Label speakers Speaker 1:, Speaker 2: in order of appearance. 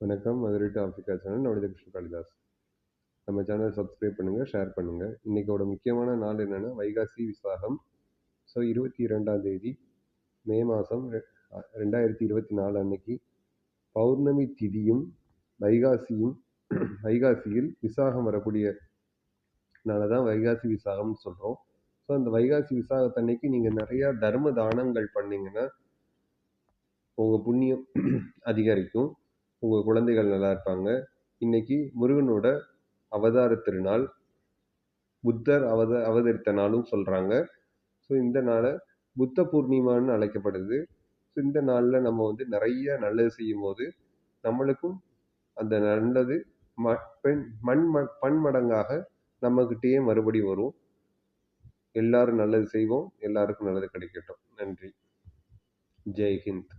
Speaker 1: வணக்கம். Madurai to Africa channel. நான் கிருஷ்ண காளிதாஸ். நம்ம சேனல் சப்ஸ்கிரைப் பண்ணுங்க, ஷேர் பண்ணுங்க. இன்னைக்கோட முக்கியமான நாள் என்னன்னா, வைகாசி விசாகம். ஸோ 22ஆம் தேதி மே மாதம் 2024 அன்னைக்கு பௌர்ணமி திதியும் வைகாசியும் வைகாசியில் விசாகம் வரக்கூடிய நாளை தான் வைகாசி விசாகம்னு சொல்கிறோம். ஸோ அந்த வைகாசி விசாகத்தன்னைக்கு நீங்கள் நிறையா தர்ம தானங்கள் பண்ணீங்கன்னா உங்கள் புண்ணியம் அதிகரிக்கும். உங்கள் குழந்தைகள் நல்லா இருப்பாங்க. இன்னைக்கு முருகனோட அவதார திருநாள். புத்தர் அவதரித்த நாளும் சொல்றாங்க. ஸோ இந்த நாளை புத்த பூர்ணிமான்னு அழைக்கப்படுது. ஸோ இந்த நாளில் நம்ம வந்து நிறைய நல்லது செய்யும்போது நம்மளுக்கும் அந்த நல்லது பன்மடங்காக நம்மகிட்டயே மறுபடி வரும். எல்லாரும் நல்லது செய்வோம். எல்லாருக்கும் நல்லது கிடைக்கட்டும். நன்றி. ஜெய் ஹிந்த்.